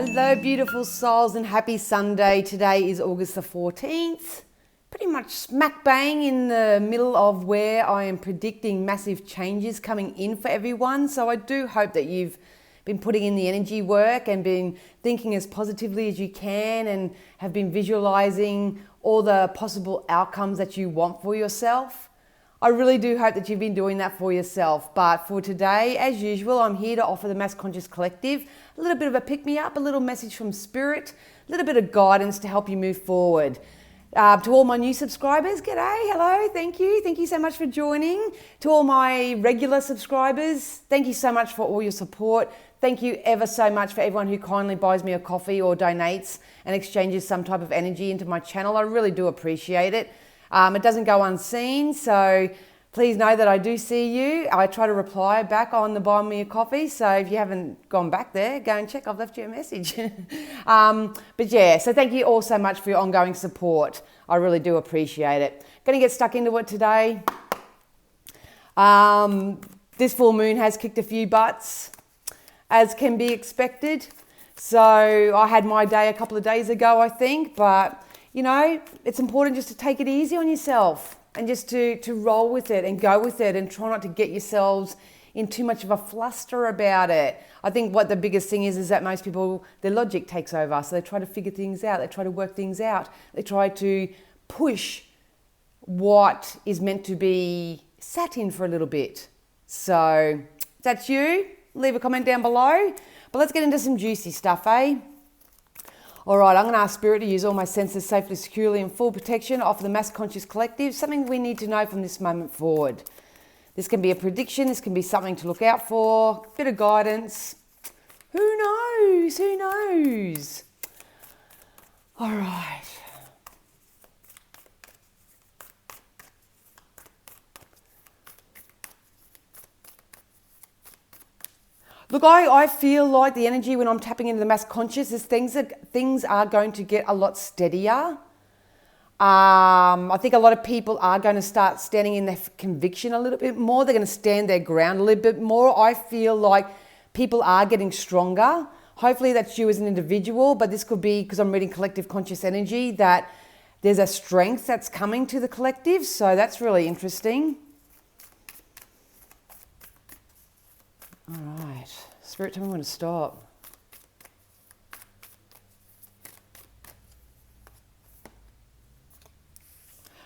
Hello, beautiful souls, and happy Sunday. Today is August the 14th. Pretty much smack bang in the middle of where I am predicting massive changes coming in for everyone. So I do hope that you've been putting in the energy work and been thinking as positively as you can and have been visualizing all the possible outcomes that you want for yourself. I really do hope that you've been doing that for yourself. But for today, as usual, I'm here to offer the Mass Conscious Collective a little bit of a pick-me-up, a little message from Spirit, a little bit of guidance to help you move forward. To all my new subscribers, g'day, hello, thank you. Thank you so much for joining. To all my regular subscribers, thank you so much for all your support. Thank you ever so much for everyone who kindly buys me a coffee or donates and exchanges some type of energy into my channel. I really do appreciate it. It doesn't go unseen, so please know that I do see you. I try to reply back on the buy me a coffee, so if you haven't gone back there, go and check. I've left you a message. But yeah, so thank you all so much for your ongoing support. I really do appreciate it. Going to get stuck into it today. This full moon has kicked a few butts, as can be expected. So I had my day a couple of days ago, I think, but you know, it's important just to take it easy on yourself and just to roll with it and go with it and try not to get yourselves in too much of a fluster about it. I think what the biggest thing is that most people, their logic takes over. So they try to figure things out. They try to work things out. They try to push what is meant to be sat in for a little bit. So if that's you, leave a comment down below. But let's get into some juicy stuff, eh? All right, I'm going to ask Spirit to use all my senses safely, securely, and full protection off the Mass Conscious Collective, something we need to know from this moment forward. This can be a prediction, this can be something to look out for, a bit of guidance. Who knows? Who knows? All right. Look, I feel like the energy when I'm tapping into the mass conscious is things are going to get a lot steadier. I think a lot of people are going to start standing in their conviction a little bit more. They're going to stand their ground a little bit more. I feel like people are getting stronger. Hopefully that's you as an individual, but this could be, because I'm reading collective conscious energy, that there's a strength that's coming to the collective. So that's really interesting. All right, Spirit, tell me when to stop.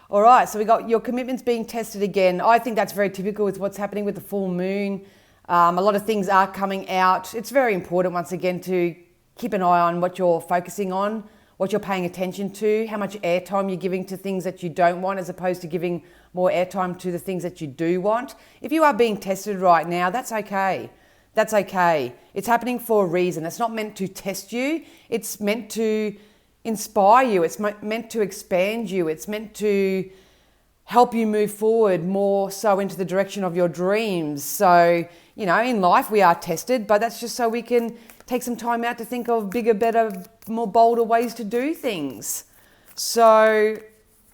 All right, so we got your commitments being tested again. I think that's very typical with what's happening with the full moon. A lot of things are coming out. It's very important, once again, to keep an eye on what you're focusing on, what you're paying attention to, how much airtime you're giving to things that you don't want, as opposed to giving more airtime to the things that you do want. If you are being tested right now, that's okay. That's okay. It's happening for a reason. It's not meant to test you. It's meant to inspire you. It's meant to expand you. It's meant to help you move forward more so into the direction of your dreams. So, you know, in life we are tested, but that's just so we can take some time out to think of bigger, better, more bolder ways to do things. So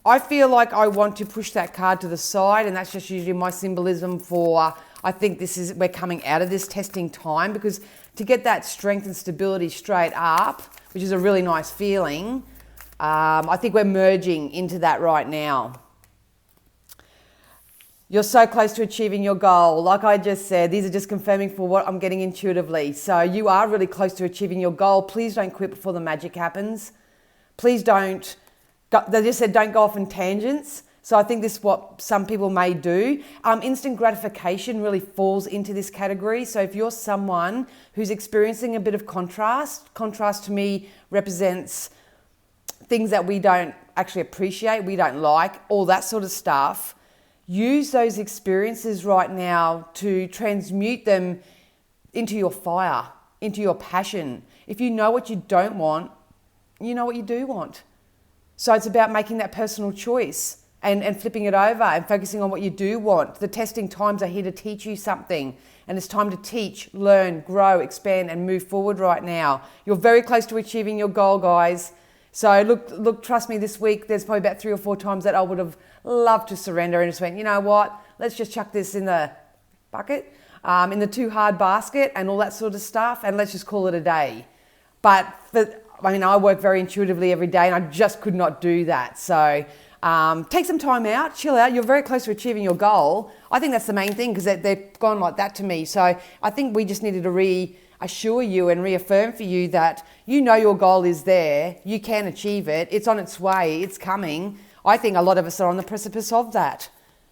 I feel like I want to push that card to the side, and that's just usually my symbolism for, I think we're coming out of this testing time, because to get that strength and stability straight up, which is a really nice feeling, I think we're merging into that right now. You're so close to achieving your goal. Like I just said, these are just confirming for what I'm getting intuitively. So you are really close to achieving your goal. Please don't quit before the magic happens. Please don't, they just said don't go off in tangents. So I think this is what some people may do. Instant gratification really falls into this category. So if you're someone who's experiencing a bit of contrast to me represents things that we don't actually appreciate, we don't like, all that sort of stuff. Use those experiences right now to transmute them into your fire, into your passion. If you know what you don't want, you know what you do want. So it's about making that personal choice and flipping it over and focusing on what you do want. The testing times are here to teach you something, and it's time to teach, learn, grow, expand, and move forward right now. You're very close to achieving your goal, guys. So look, trust me, this week there's probably about 3 or 4 times that I would have loved to surrender and just went, you know what, let's just chuck this in the bucket, in the too hard basket and all that sort of stuff, and let's just call it a day. I work very intuitively every day and I just could not do that. So take some time out, chill out. You're very close to achieving your goal. I think that's the main thing because they've gone like that to me. So I think we just needed to reassure you and reaffirm for you that you know your goal is there. You can achieve it. It's on its way. It's coming. I think a lot of us are on the precipice of that.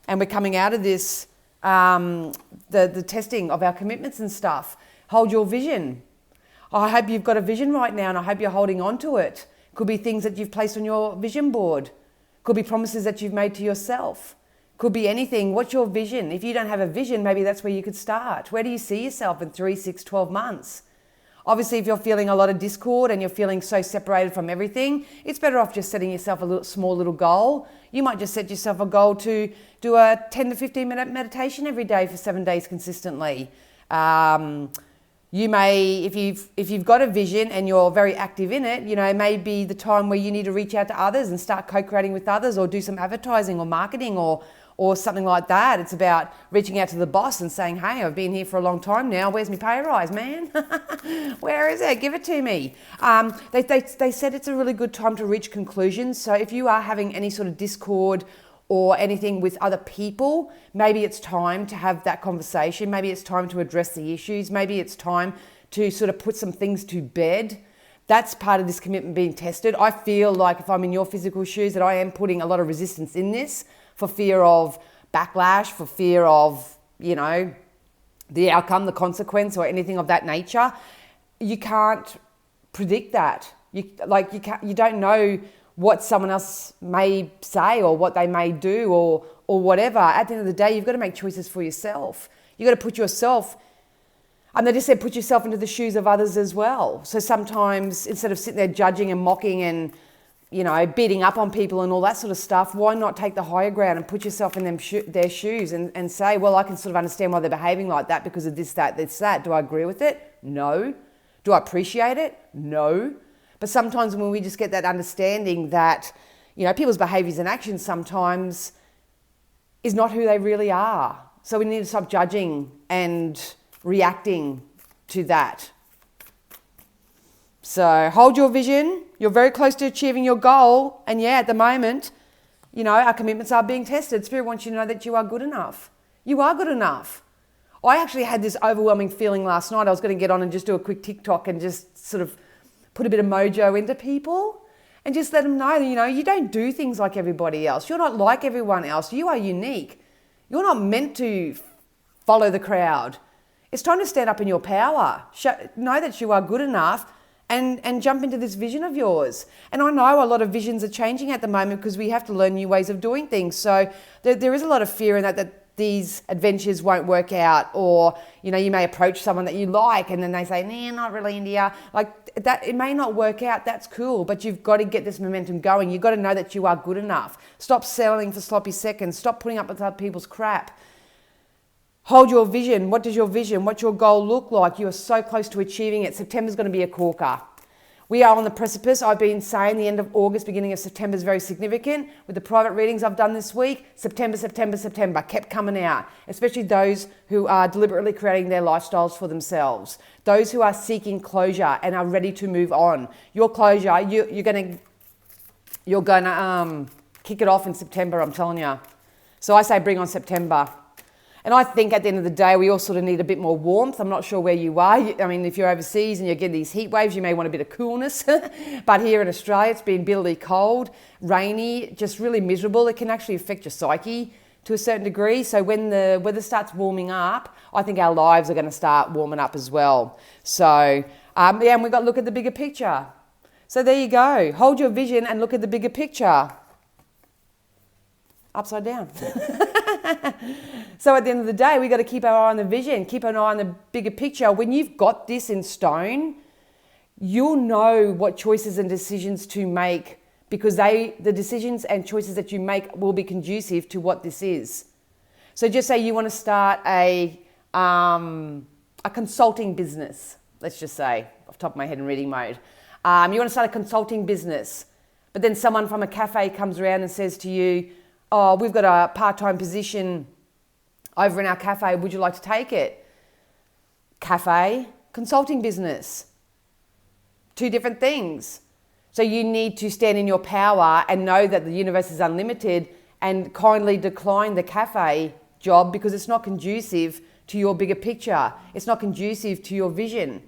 And we're coming out of this, the testing of our commitments and stuff. Hold your vision. I hope you've got a vision right now and I hope you're holding on to it. Could be things that you've placed on your vision board. Could be promises that you've made to yourself. Could be anything. What's your vision? If you don't have a vision, maybe that's where you could start. Where do you see yourself in 3, 6, 12 months? Obviously, if you're feeling a lot of discord and you're feeling so separated from everything, it's better off just setting yourself a small little goal. You might just set yourself a goal to do a 10 to 15 minute meditation every day for 7 days consistently. You may, if you've got a vision and you're very active in it, it may be the time where you need to reach out to others and start co-creating with others or do some advertising or marketing or something like that. It's about reaching out to the boss and saying, hey, I've been here for a long time now. Where's my pay rise, man? Where is it? Give it to me. They said it's a really good time to reach conclusions. So if you are having any sort of discord or anything with other people, maybe it's time to have that conversation. Maybe it's time to address the issues. Maybe it's time to sort of put some things to bed. That's part of this commitment being tested. I feel like if I'm in your physical shoes that I am putting a lot of resistance in this for fear of backlash, for fear of, the outcome, the consequence or anything of that nature. You can't predict that. You don't know what someone else may say or what they may do or whatever. At the end of the day, you've got to make choices for yourself. You've got to put yourself, and they just said put yourself into the shoes of others as well. So sometimes instead of sitting there judging and mocking and, beating up on people and all that sort of stuff, why not take the higher ground and put yourself in their shoes and say, well, I can sort of understand why they're behaving like that because of this, that, this, that. Do I agree with it? No. Do I appreciate it? No. But sometimes when we just get that understanding that, people's behaviours and actions sometimes is not who they really are. So we need to stop judging and reacting to that. So hold your vision. You're very close to achieving your goal. And yeah, at the moment, our commitments are being tested. Spirit wants you to know that you are good enough. You are good enough. I actually had this overwhelming feeling last night. I was going to get on and just do a quick TikTok and just sort of put a bit of mojo into people and just let them know, you don't do things like everybody else. You're not like everyone else. You are unique. You're not meant to follow the crowd. It's time to stand up in your power. Know that you are good enough and jump into this vision of yours. And I know a lot of visions are changing at the moment because we have to learn new ways of doing things. So there is a lot of fear in that these adventures won't work out, or you may approach someone that you like and then they say, nah, not really into you. Like that, it may not work out. That's cool, but you've got to get this momentum going. You've got to know that you are good enough. Stop settling for sloppy seconds. Stop putting up with other people's crap. Hold your vision. What does your vision, what's your goal look like? You are so close to achieving it. September's going to be a corker. We are on the precipice. I've been saying the end of August, beginning of September is very significant. With the private readings I've done this week, September kept coming out, especially those who are deliberately creating their lifestyles for themselves, those who are seeking closure and are ready to move on. Your closure, you're going to kick it off in September, I'm telling you. So I say bring on September. And I think at the end of the day, we all sort of need a bit more warmth. I'm not sure where you are. I mean, if you're overseas and you're getting these heat waves, you may want a bit of coolness. But here in Australia, it's been bitterly cold, rainy, just really miserable. It can actually affect your psyche to a certain degree. So when the weather starts warming up, I think our lives are going to start warming up as well. So, and we've got to look at the bigger picture. So there you go. Hold your vision and look at the bigger picture. Upside down. So at the end of the day, we've got to keep our eye on the vision, keep an eye on the bigger picture. When you've got this in stone, you'll know what choices and decisions to make because the decisions and choices that you make will be conducive to what this is. So just say you want to start a consulting business, let's just say, off the top of my head in reading mode. You want to start a consulting business, but then someone from a cafe comes around and says to you, oh, we've got a part-time position over in our cafe, would you like to take it? Cafe, consulting business. Two different things. So you need to stand in your power and know that the universe is unlimited and kindly decline the cafe job because it's not conducive to your bigger picture. It's not conducive to your vision.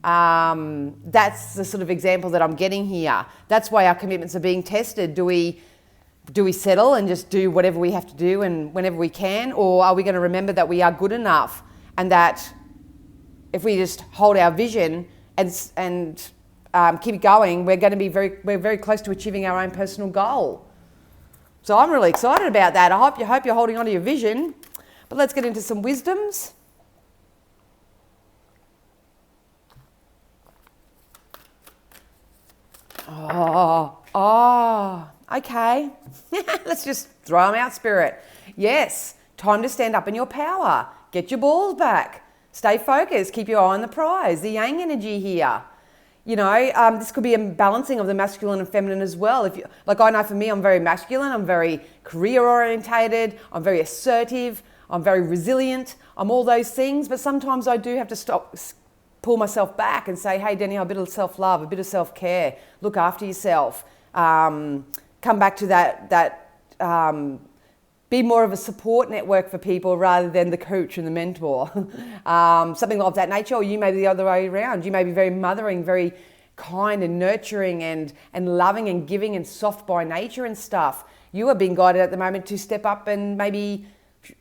That's the sort of example that I'm getting here. That's why our commitments are being tested. Do we settle and just do whatever we have to do and whenever we can? Or are we going to remember that we are good enough and that if we just hold our vision and keep going, we're very close to achieving our own personal goal. So I'm really excited about that. I hope you're holding on to your vision. But let's get into some wisdoms. Okay. Let's just throw them out, Spirit. Yes, time to stand up in your power. Get your balls back. Stay focused. Keep your eye on the prize. The yang energy here. You know, this could be a balancing of the masculine and feminine as well. If you, like, I know for me, I'm very masculine. I'm very career orientated. I'm very assertive. I'm very resilient. I'm all those things. But sometimes I do have to pull myself back and say, hey, Danielle, a bit of self-love, a bit of self-care. Look after yourself. Come back to that be more of a support network for people rather than the coach and the mentor. Something of that nature, or you may be the other way around. You may be very mothering, very kind and nurturing and loving and giving and soft by nature and stuff. You are being guided at the moment to step up and maybe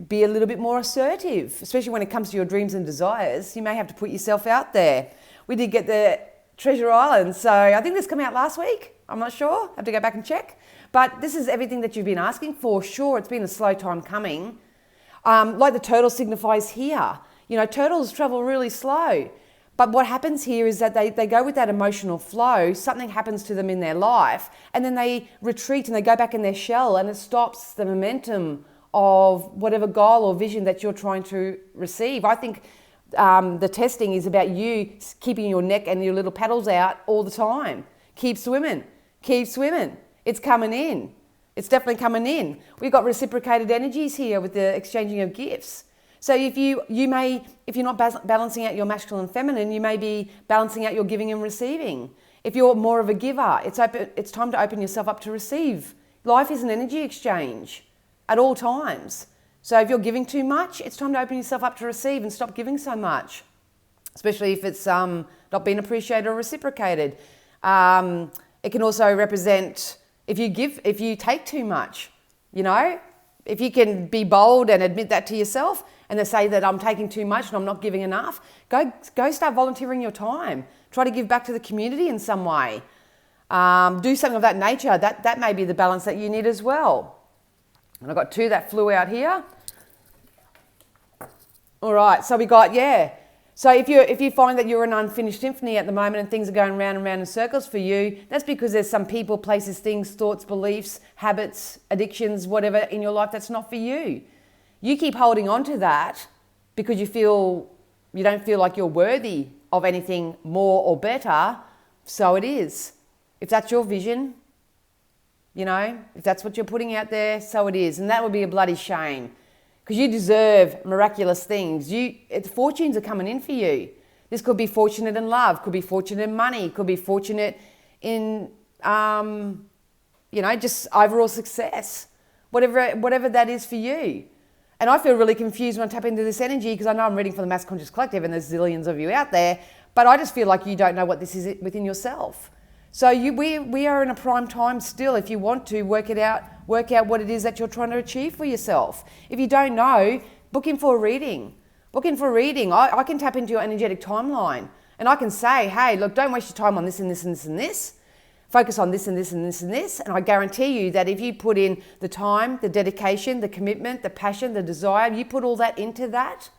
be a little bit more assertive, especially when it comes to your dreams and desires. You may have to put yourself out there. We did get the Treasure Island, so I think this came out last week. I'm not sure. I have to go back and check. But this is everything that you've been asking for. Sure, it's been a slow time coming. Like the turtle signifies here. You know, turtles travel really slow. But what happens here is that they go with that emotional flow. Something happens to them in their life. And then they retreat and they go back in their shell. And it stops the momentum of whatever goal or vision that you're trying to receive. I think the testing is about you keeping your neck and your little paddles out all the time. Keep swimming. Keep swimming. It's coming in. It's definitely coming in. We've got reciprocated energies here with the exchanging of gifts. So if you're not balancing out your masculine and feminine, you may be balancing out your giving and receiving. If you're more of a giver, it's time to open yourself up to receive. Life is an energy exchange at all times. So if you're giving too much, it's time to open yourself up to receive and stop giving so much, especially if it's not being appreciated or reciprocated. It can also represent if you take too much, you know, if you can be bold and admit that to yourself and then say that I'm taking too much and I'm not giving enough, go start volunteering your time. Try to give back to the community in some way. Do something of that nature. That may be the balance that you need as well. And I've got two that flew out here. All right, so we got, So if you find that you're an unfinished symphony at the moment and things are going round and round in circles for you, that's because there's some people, places, things, thoughts, beliefs, habits, addictions, whatever in your life that's not for you. You keep holding on to that because you don't feel like you're worthy of anything more or better. So it is. If that's your vision, you know, if that's what you're putting out there, so it is. And that would be a bloody shame. Because you deserve miraculous things. Fortunes are coming in for you. This could be fortunate in love, could be fortunate in money, could be fortunate in, just overall success. Whatever that is for you. And I feel really confused when I tap into this energy because I know I'm reading for the Mass Conscious Collective and there's zillions of you out there, but I just feel like you don't know what this is within yourself. So we are in a prime time still if you want to work out what it is that you're trying to achieve for yourself. If you don't know, book in for a reading. I can tap into your energetic timeline and I can say, hey, look, don't waste your time on this and this and this and this. Focus on this and this and this and this. And I guarantee you that if you put in the time, the dedication, the commitment, the passion, the desire, you put all that into that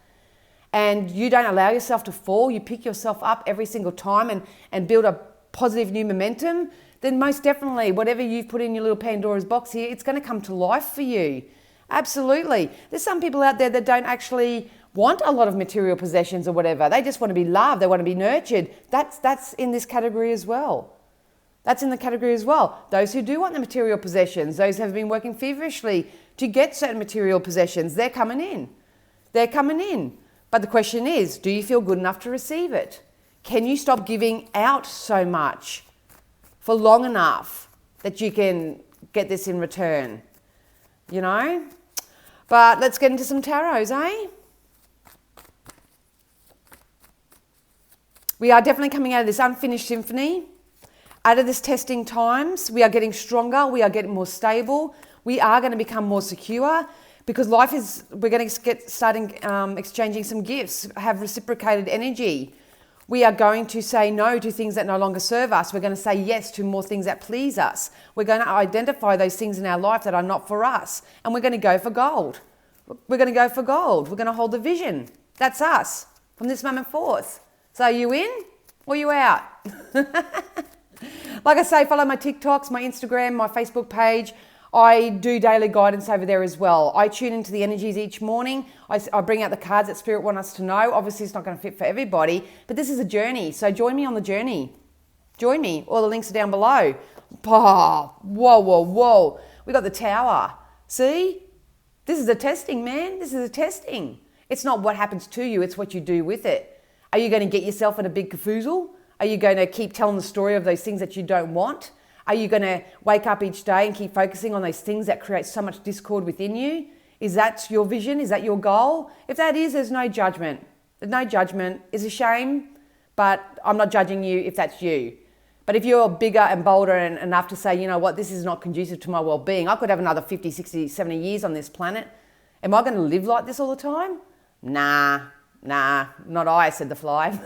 and you don't allow yourself to fall, you pick yourself up every single time and build a positive new momentum, then most definitely whatever you've put in your little Pandora's box here, it's going to come to life for you. Absolutely. There's some people out there that don't actually want a lot of material possessions or whatever. They just want to be loved. They want to be nurtured. That's in this category as well. That's in the category as well. Those who do want the material possessions, those who have been working feverishly to get certain material possessions, they're coming in. But the question is, do you feel good enough to receive it? Can you stop giving out so much for long enough that you can get this in return? You know? But let's get into some tarots, eh? We are definitely coming out of this unfinished symphony, out of this testing times. We are getting stronger. We are getting more stable. We are going to become more secure because we're going to get starting exchanging some gifts, have reciprocated energy. We are going to say no to things that no longer serve us. We're going to say yes to more things that please us. We're going to identify those things in our life that are not for us. And we're going to go for gold. We're going to go for gold. We're going to hold the vision. That's us from this moment forth. So are you in or are you out? Like I say, follow my TikToks, my Instagram, my Facebook page. I do daily guidance over there as well. I tune into the energies each morning. I bring out the cards that Spirit want us to know. Obviously, it's not going to fit for everybody, but this is a journey. So join me on the journey. Join me. All the links are down below. Oh, whoa, whoa, whoa. We got the tower. See? This is a testing, man. This is a testing. It's not what happens to you. It's what you do with it. Are you going to get yourself in a big cafoozle? Are you going to keep telling the story of those things that you don't want? Are you going to wake up each day and keep focusing on those things that create so much discord within you? Is that your vision? Is that your goal? If that is, there's no judgment. There's no judgment. It's a shame, but I'm not judging you if that's you. But if you're bigger and bolder and enough to say, you know what, this is not conducive to my well-being. I could have another 50, 60, 70 years on this planet. Am I going to live like this all the time? Nah, not I, said the fly.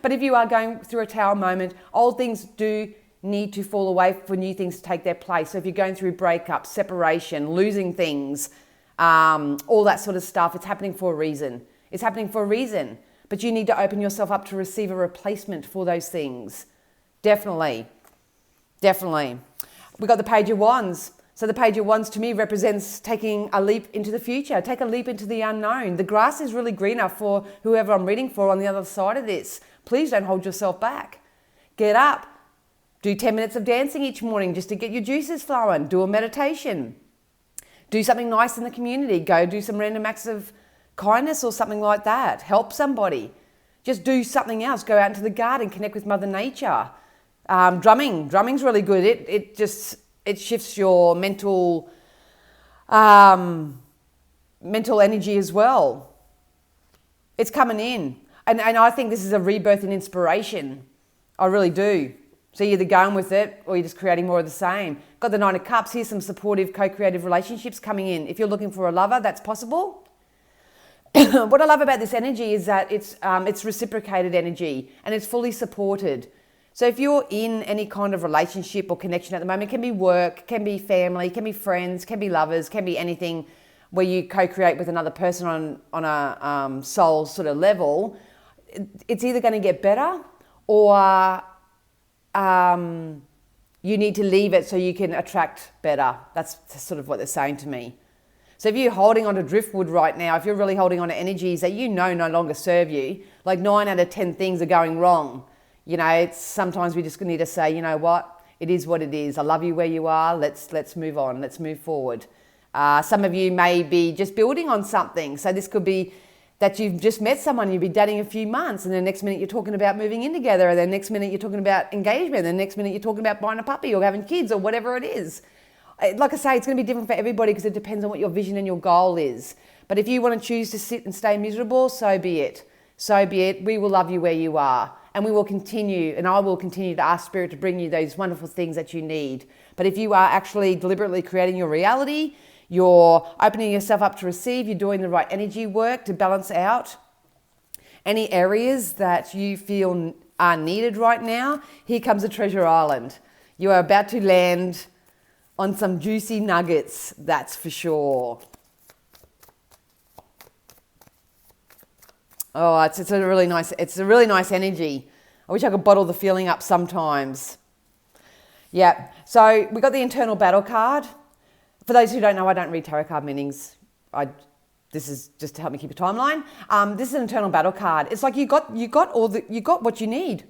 But if you are going through a tower moment, old things do need to fall away for new things to take their place. So if you're going through breakup, separation, losing things, all that sort of stuff, it's happening for a reason. It's happening for a reason. But you need to open yourself up to receive a replacement for those things. Definitely. We got the Page of Wands. So the Page of Wands to me represents taking a leap into the future. Take a leap into the unknown. The grass is really greener for whoever I'm reading for on the other side of this. Please don't hold yourself back. Get up. Do 10 minutes of dancing each morning just to get your juices flowing. Do a meditation. Do something nice in the community. Go do some random acts of kindness or something like that. Help somebody. Just do something else. Go out into the garden. Connect with Mother Nature. Drumming's really good. It shifts your mental energy as well. It's coming in. And I think this is a rebirth in inspiration. I really do. So you're either going with it or you're just creating more of the same. Got the Nine of Cups. Here's some supportive co-creative relationships coming in. If you're looking for a lover, that's possible. What I love about this energy is that it's reciprocated energy and it's fully supported. So if you're in any kind of relationship or connection at the moment, it can be work, can be family, can be friends, can be lovers, can be anything where you co-create with another person on a soul sort of level, it's either going to get better or you need to leave it so you can attract better. That's sort of what they're saying to me. So if you're holding on to driftwood right now, if you're really holding on to energies that you know no longer serve you, like 9 out of 10 things are going wrong. You know, sometimes we just need to say, you know what, it is what it is. I love you where you are. Let's move on. Let's move forward. Some of you may be just building on something. So this could be that you've just met someone, you've been dating a few months, and the next minute you're talking about moving in together, and the next minute you're talking about engagement, and the next minute you're talking about buying a puppy or having kids or whatever it is. Like I say, it's going to be different for everybody because it depends on what your vision and your goal is. But if you want to choose to sit and stay miserable, so be it. So be it. We will love you where you are. And we will continue, and I will continue to ask Spirit to bring you those wonderful things that you need. But if you are actually deliberately creating your reality, you're opening yourself up to receive, you're doing the right energy work to balance out any areas that you feel are needed right now, here comes a treasure island. You are about to land on some juicy nuggets, that's for sure. Oh, it's a really nice energy. I wish I could bottle the feeling up sometimes. Yeah, so we got the internal battle card. For those who don't know, I don't read tarot card meanings. This is just to help me keep a timeline. This is an internal battle card. It's like you got what you need.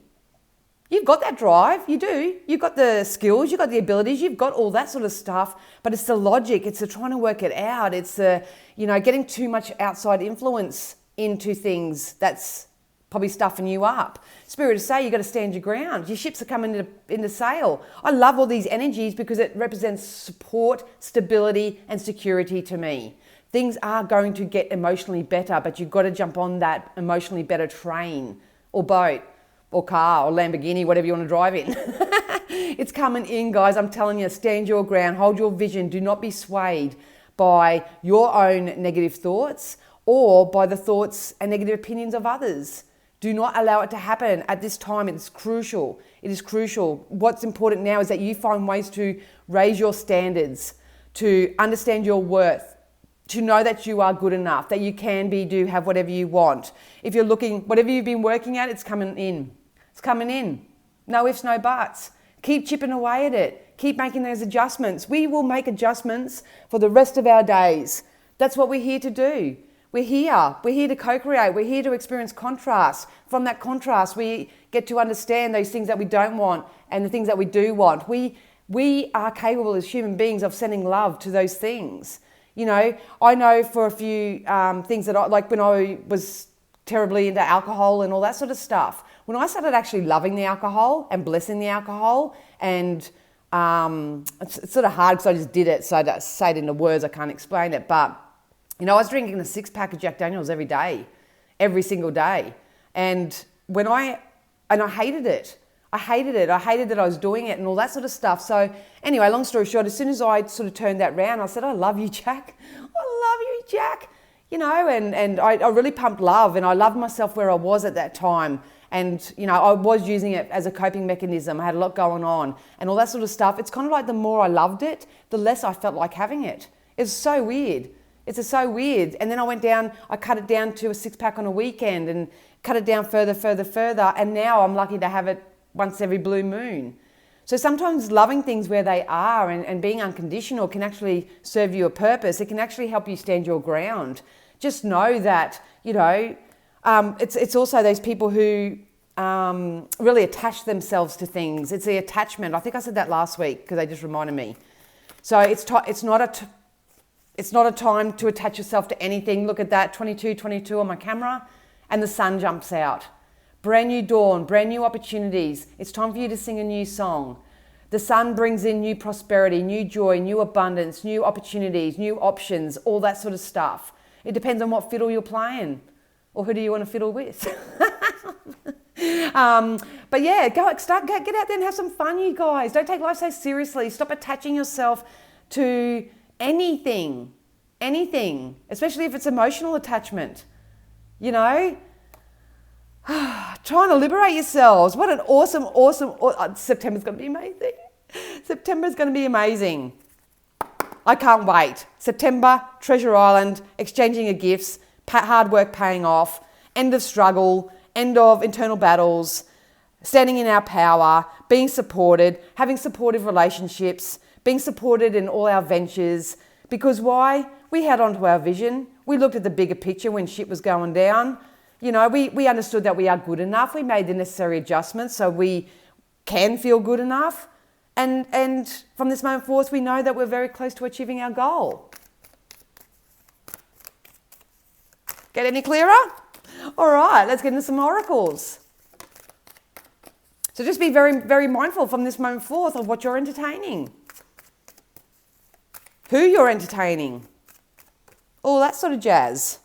You've got that drive, you do. You've got the skills, you've got the abilities, you've got all that sort of stuff, but it's the logic, it's the trying to work it out, it's the, getting too much outside influence into things that's probably stuffing you up. Spirit is say you got to stand your ground. Your ships are coming into sail. I love all these energies because it represents support, stability, and security to me. Things are going to get emotionally better, but you've got to jump on that emotionally better train or boat or car or Lamborghini, whatever you want to drive in. It's coming in, guys. I'm telling you, stand your ground, hold your vision. Do not be swayed by your own negative thoughts or by the thoughts and negative opinions of others. Do not allow it to happen at this time. It's crucial. It is crucial. What's important now is that you find ways to raise your standards, to understand your worth, to know that you are good enough, that you can be, do, have whatever you want. If you're looking, whatever you've been working at, it's coming in. It's coming in. No ifs, no buts. Keep chipping away at it. Keep making those adjustments. We will make adjustments for the rest of our days. That's what we're here to do. We're here to co-create. We're here to experience contrast. From that contrast, we get to understand those things that we don't want and the things that we do want. We are capable as human beings of sending love to those things. You know, I know for a few things that like when I was terribly into alcohol and all that sort of stuff. When I started actually loving the alcohol and blessing the alcohol, and it's sort of hard because I just did it, so I don't say it in the words, I can't explain it, but you know, I was drinking a 6-pack of Jack Daniels every day, every single day. And I hated it. I hated that I was doing it and all that sort of stuff. So anyway, long story short, as soon as I sort of turned that round, I said, I love you, Jack. I love you, Jack. You know, and I really pumped love, and I loved myself where I was at that time. And, you know, I was using it as a coping mechanism. I had a lot going on and all that sort of stuff. It's kind of like the more I loved it, the less I felt like having it. It's so weird. It's so weird. And then I cut it down to a 6-pack on a weekend and cut it down further. And now I'm lucky to have it once every blue moon. So sometimes loving things where they are and being unconditional can actually serve you a purpose. It can actually help you stand your ground. Just know that, you know, it's also those people who really attach themselves to things. It's the attachment. I think I said that last week because they just reminded me. So it's not a time to attach yourself to anything. Look at that, 22 on my camera, and the sun jumps out. Brand new dawn, brand new opportunities. It's time for you to sing a new song. The sun brings in new prosperity, new joy, new abundance, new opportunities, new options, all that sort of stuff. It depends on what fiddle you're playing, or who do you want to fiddle with. But yeah, get out there and have some fun, you guys. Don't take life so seriously. Stop attaching yourself to anything, especially if it's emotional attachment, you know. Trying to liberate yourselves. What an awesome, September's going to be amazing. September's going to be amazing. I can't wait. September, Treasure Island, exchanging of gifts, hard work paying off, end of struggle, end of internal battles, standing in our power, being supported, having supportive relationships, being supported in all our ventures. Because why? We held on to our vision. We looked at the bigger picture when shit was going down. You know, we understood that we are good enough. We made the necessary adjustments so we can feel good enough. And from this moment forth, we know that we're very close to achieving our goal. Get any clearer? All right, let's get into some oracles. So just be very, very mindful from this moment forth of what you're entertaining, who you're entertaining, all that sort of jazz.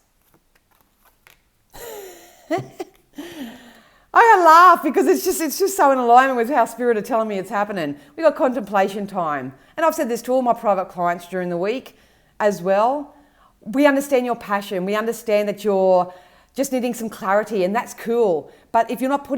I laugh because it's just so in alignment with how Spirit are telling me it's happening. We got contemplation time. And I've said this to all my private clients during the week as well. We understand your passion. We understand that you're just needing some clarity, and that's cool. But if you're not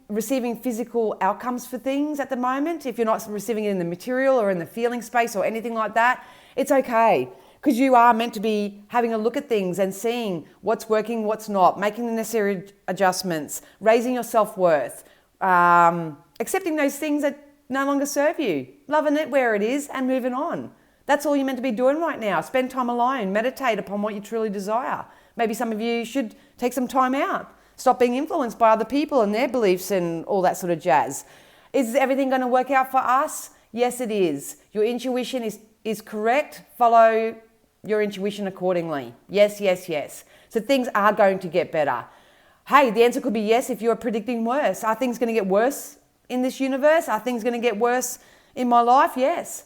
receiving physical outcomes for things at the moment, if you're not receiving it in the material or in the feeling space or anything like that, it's okay. Because you are meant to be having a look at things and seeing what's working, what's not, making the necessary adjustments, raising your self-worth, accepting those things that no longer serve you, loving it where it is and moving on. That's all you're meant to be doing right now. Spend time alone, meditate upon what you truly desire. Maybe some of you should take some time out. Stop being influenced by other people and their beliefs and all that sort of jazz. Is everything going to work out for us? Yes, it is. Your intuition is correct. Follow your intuition accordingly. Yes. So things are going to get better. Hey, the answer could be yes if you're predicting worse. Are things going to get worse in this universe? Are things going to get worse in my life? Yes.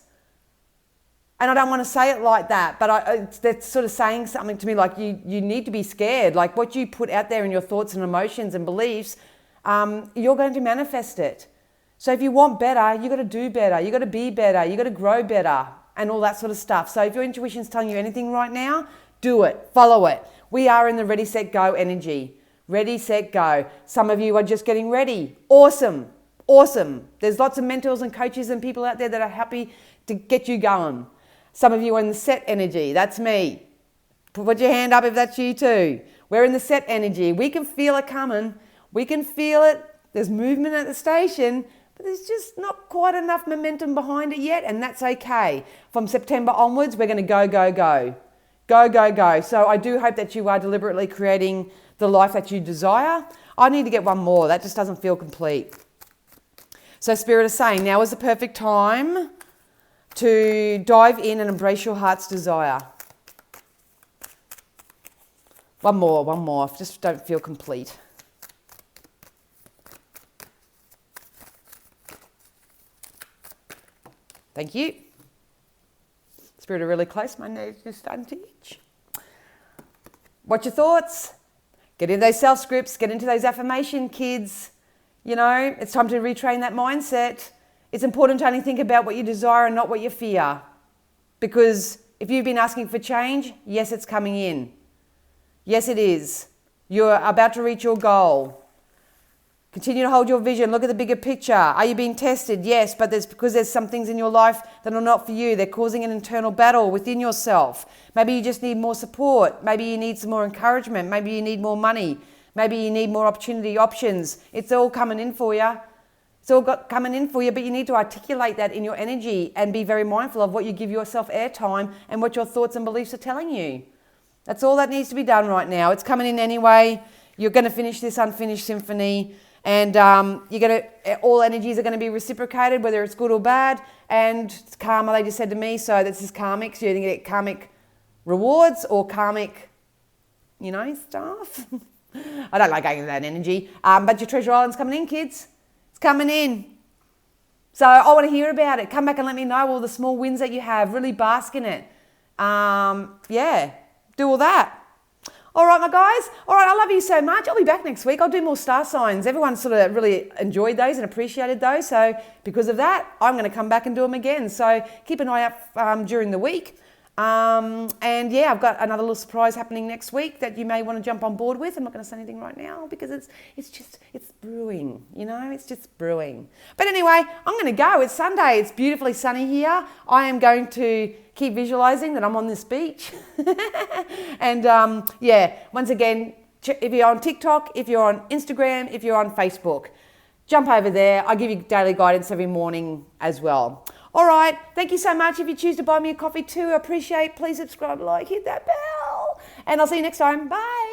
And I don't want to say it like that, but that's sort of saying something to me like you need to be scared. Like what you put out there in your thoughts and emotions and beliefs, you're going to manifest it. So if you want better, you got to do better. You got to be better. You got to grow better and all that sort of stuff. So if your intuition's telling you anything right now, do it. Follow it. We are in the ready, set, go energy. Ready, set, go. Some of you are just getting ready. Awesome. Awesome. There's lots of mentors and coaches and people out there that are happy to get you going. Some of you are in the set energy. That's me. Put your hand up if that's you too. We're in the set energy. We can feel it coming. We can feel it. There's movement at the station, but there's just not quite enough momentum behind it yet, and that's okay. From September onwards, we're going to go, go, go. Go, go, go. So I do hope that you are deliberately creating the life that you desire. I need to get one more. That just doesn't feel complete. So Spirit is saying, now is the perfect time to dive in and embrace your heart's desire. One more. Just don't feel complete. Thank you. Spirit are really close. My nose is starting to itch. What's your thoughts? Get into those self scripts. Get into those affirmation kids. You know, it's time to retrain that mindset. It's important to only think about what you desire and not what you fear. Because if you've been asking for change, yes, it's coming in. Yes, it is. You're about to reach your goal. Continue to hold your vision. Look at the bigger picture. Are you being tested? Yes, but because there's some things in your life that are not for you. They're causing an internal battle within yourself. Maybe you just need more support. Maybe you need some more encouragement. Maybe you need more money. Maybe you need more opportunity options. It's all coming in for you. It's all coming in for you, but you need to articulate that in your energy and be very mindful of what you give yourself airtime and what your thoughts and beliefs are telling you. That's all that needs to be done right now. It's coming in anyway. You're going to finish this unfinished symphony. And all energies are going to be reciprocated, whether it's good or bad. And it's karma, they just said to me, so this is karmic. So you're going to get karmic rewards or karmic, stuff. I don't like going into that energy. But your treasure island's coming in, kids. It's coming in. So I want to hear about it. Come back and let me know all the small wins that you have. Really bask in it. Do all that. All right, my guys. All right, I love you so much. I'll be back next week. I'll do more star signs. Everyone sort of really enjoyed those and appreciated those. So because of that, I'm going to come back and do them again. So keep an eye out during the week. I've got another little surprise happening next week that you may want to jump on board with. I'm not going to say anything right now because it's brewing, it's just brewing. But anyway, I'm going to go. It's Sunday. It's beautifully sunny here. I am going to keep visualizing that I'm on this beach. And once again, if you're on TikTok, if you're on Instagram, if you're on Facebook, jump over there. I give you daily guidance every morning as well. All right. Thank you so much. If you choose to buy me a coffee too, I appreciate. Please subscribe, like, hit that bell. And I'll see you next time. Bye.